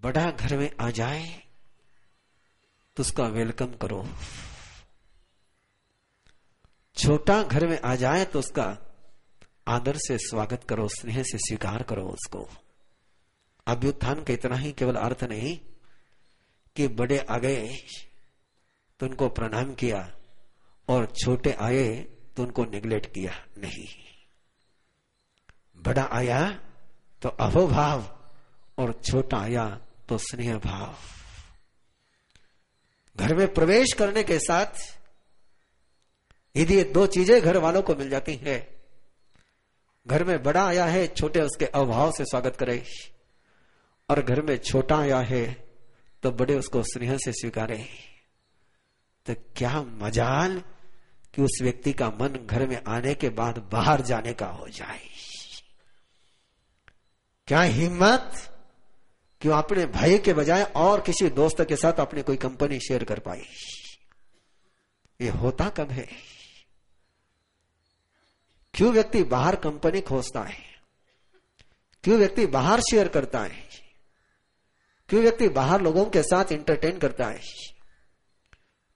बड़ा घर में आ जाए तो उसका वेलकम करो, छोटा घर में आ जाए तो उसका आदर से स्वागत करो, स्नेह से स्वीकार करो उसको। अभ्युत्थान का इतना ही केवल अर्थ नहीं कि बड़े आ गए तो उनको प्रणाम किया और छोटे आए तो उनको निग्लेक्ट किया, नहीं। बड़ा आया तो अहोभाव और छोटा आया तो स्नेह भाव। घर में प्रवेश करने के साथ यदि ये दो चीजें घर वालों को मिल जाती है, घर में बड़ा आया है, छोटे उसके अभाव से स्वागत करे, और घर में छोटा आया है तो बड़े उसको स्नेह से स्वीकारे, तो क्या मजाल कि उस व्यक्ति का मन घर में आने के बाद बाहर जाने का हो जाए। क्या हिम्मत कि वो अपने भाई के बजाय और किसी दोस्त के साथ अपनी कोई कंपनी शेयर कर पाई। ये होता कब है? क्यों व्यक्ति बाहर कंपनी खोजता है? क्यों व्यक्ति बाहर शेयर करता है? क्यों व्यक्ति बाहर लोगों के साथ इंटरटेन करता है?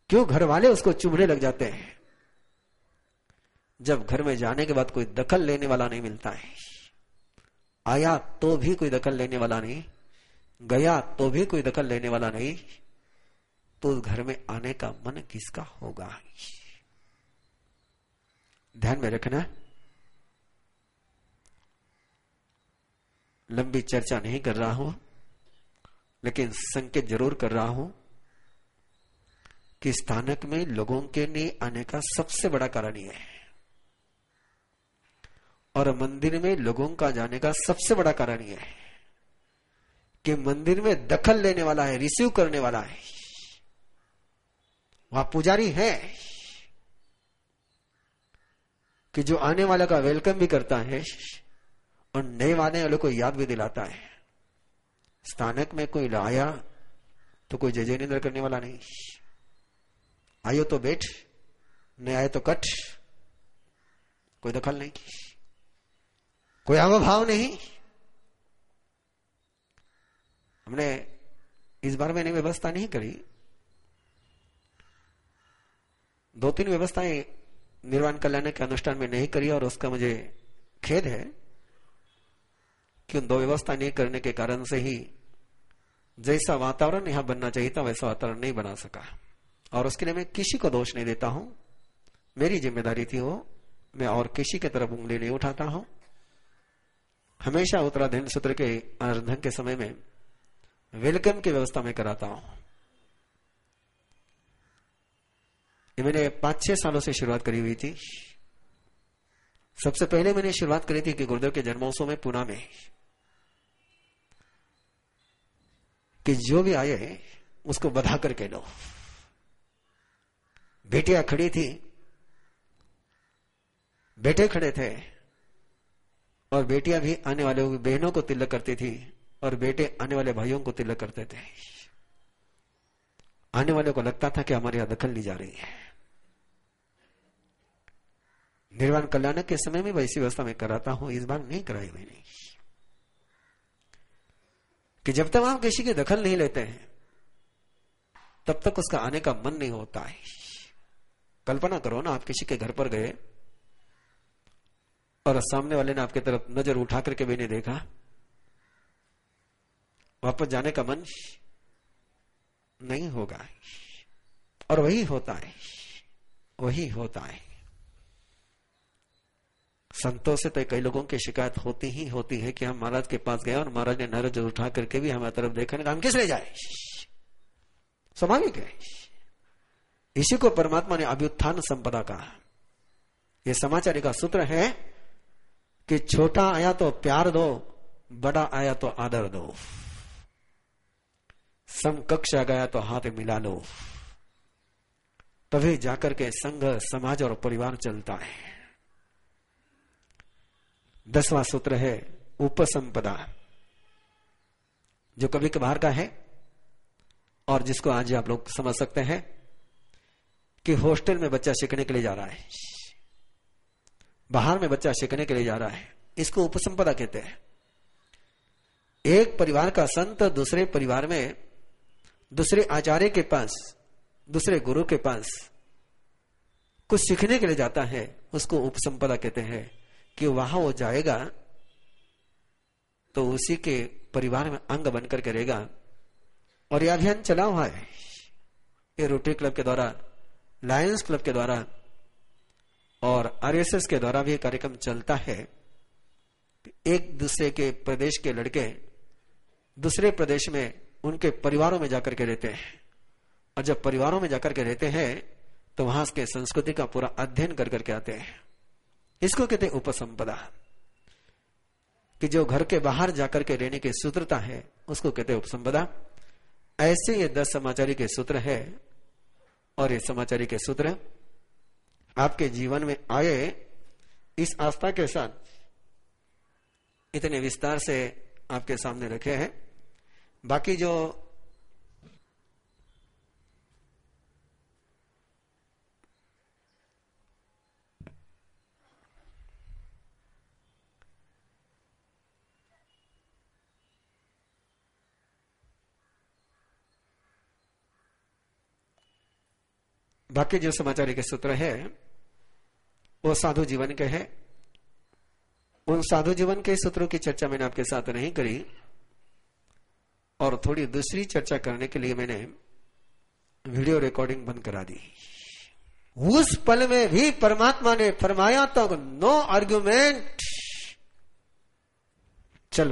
क्यों घर वाले उसको चुभने लग जाते हैं? जब घर में जाने के बाद कोई दखल लेने वाला नहीं मिलता है। आया तो भी कोई दखल लेने वाला नहीं, गया तो भी कोई दखल लेने वाला नहीं, तो उस घर में आने का मन किसका होगा? ध्यान में रखना। लंबी चर्चा नहीं कर रहा हूं, लेकिन संकेत जरूर कर रहा हूं कि स्थानक में लोगों के नहीं आने का सबसे बड़ा कारण यह है, और मंदिर में लोगों का जाने का सबसे बड़ा कारण यह है कि मंदिर में दखल लेने वाला है, रिसीव करने वाला है, वहां पुजारी है कि जो आने वाले का वेलकम भी करता है और नए आने वाले को याद भी दिलाता है। स्थानक में कोई आया तो कोई जय जय निंदा करने वाला नहीं, आयो तो बैठ, नहीं आए तो कट, कोई दखल नहीं, कोई अवभाव नहीं। हमने इस बार मैंने व्यवस्था नहीं करी, 2-3 व्यवस्थाएं निर्वाण कल्याण के अनुष्ठान में नहीं करी, और उसका मुझे खेद है कि उन 2 व्यवस्था नहीं करने के कारण से ही जैसा वातावरण यहां बनना चाहिए था वैसा वातावरण नहीं बना सका। और उसके लिए मैं किसी को दोष नहीं देता हूं, मेरी जिम्मेदारी थी वो, मैं और किसी की तरफ उंगली नहीं उठाता हूं। हमेशा उत्तराधीन सूत्र के आराधन के समय में वेलकम की व्यवस्था में कराता हूं। ये मैंने 5-6 सालों से शुरुआत करी हुई थी। सबसे पहले मैंने शुरुआत करी थी कि गुरुदेव के जन्मोत्सव में पुणे में, कि जो भी आए उसको बधा करके लो। बेटियां खड़ी थी, बेटे खड़े थे, और बेटियां भी आने वाले बहनों को तिलक करती थी, और बेटे आने वाले भाइयों को तिलक करते थे। आने वाले को लगता था कि हमारे यहां दखल ली जा रही है। निर्वाण कल्याण के समय में वैसी व्यवस्था में कराता हूं, इस बार नहीं कराई मैंने, कि जब तक आप किसी की दखल नहीं लेते हैं तब तक उसका आने का मन नहीं होता है। कल्पना करो ना, आप किसी के घर पर गए और सामने वाले ने आपकी तरफ नजर उठा करके भी नहीं देखा, वापस जाने का मन नहीं होगा। और वही होता है, वही होता है। संतों से तो कई लोगों की शिकायत होती ही होती है कि हम महाराज के पास गए और महाराज ने नजर उठा करके भी हमारी तरफ देखा नहीं, हम किस ले जाए? स्वाभाविक है। इसी को परमात्मा ने अभ्युत्थान संपदा कहा। यह समाचारी का सूत्र है कि छोटा आया तो प्यार दो, बड़ा आया तो आदर दो, समकक्ष आ गया तो हाथ मिला लो, तभी जाकर के संघ, समाज और परिवार चलता है। 10वां सूत्र है उपसंपदा, जो कभी कभार का है और जिसको आज आप लोग समझ सकते हैं कि हॉस्टल में बच्चा सीखने के लिए जा रहा है, बाहर में बच्चा सीखने के लिए जा रहा है, इसको उपसंपदा कहते हैं। एक परिवार का संत दूसरे परिवार में, दूसरे आचार्य के पास, दूसरे गुरु के पास कुछ सीखने के लिए जाता है, उसको उपसंपदा कहते हैं। कि वहां वो जाएगा तो उसी के परिवार में अंग बनकर के रहेगा। और यह अभियान चला हुआ है, ये रोटरी क्लब के द्वारा, लायंस क्लब के द्वारा और आरएसएस के द्वारा भी कार्यक्रम चलता है। एक दूसरे के प्रदेश के लड़के दूसरे प्रदेश में उनके परिवारों में जाकर के रहते हैं, और जब परिवारों में जाकर के रहते हैं तो वहां के संस्कृति का पूरा अध्ययन कर करके आते हैं। इसको कहते हैं उपसंपदा। कि जो घर के बाहर जाकर के रहने की सूत्रता है उसको कहते हैं उपसंपदा। ऐसे ये 10 समाचारी के सूत्र है, और ये समाचारी के सूत्र आपके जीवन में आए इस आस्था के साथ इतने विस्तार से आपके सामने रखे हैं। बाकी जो समाचार के सूत्र है वो साधु जीवन के हैं। उन साधु जीवन के सूत्रों की चर्चा मैंने आपके साथ नहीं करी, और थोड़ी दूसरी चर्चा करने के लिए मैंने वीडियो रिकॉर्डिंग बंद करा दी। उस पल में भी परमात्मा ने फरमाया तो नो आर्ग्यूमेंट, चल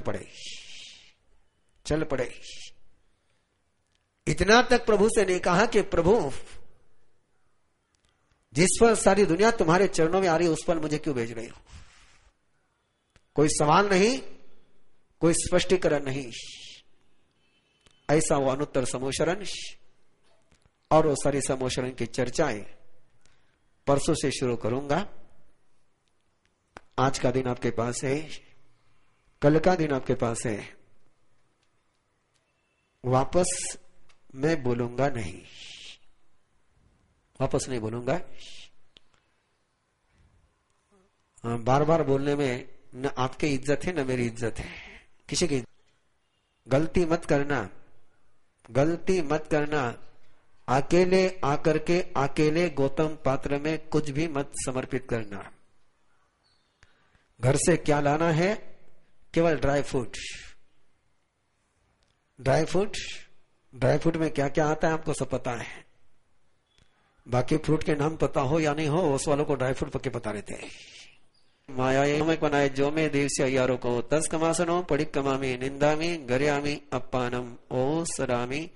पड़े। इतना तक प्रभु से नहीं कहा कि प्रभु जिस पर सारी दुनिया तुम्हारे चरणों में आ रही है उस पर मुझे क्यों भेज रहे हो। कोई सवाल नहीं, कोई स्पष्टीकरण नहीं। ऐसा वो अनुत्तर समोशरण और वो सारी समोशरण की चर्चाएं परसों से शुरू करूंगा। आज का दिन आपके पास है, कल का दिन आपके पास है। वापस मैं बोलूंगा नहीं, वापस नहीं बोलूंगा। बार बार बोलने में न आपकी इज्जत है न मेरी इज्जत है, किसी की। गलती मत करना। अकेले आकर के अकेले गौतम पात्र में कुछ भी मत समर्पित करना। घर से क्या लाना है? केवल ड्राई फ्रूट में क्या क्या आता है आपको सब पता है। बाकी फ्रूट के नाम पता हो या नहीं हो, उस वालों को ड्राई फ्रूट पक्के पता रहते हैं। माया में बनाए जो में देवस्य अयारो को तस कमासनो पड़िक कमामी निंदामी गर्यामी अपानम ओ सरामी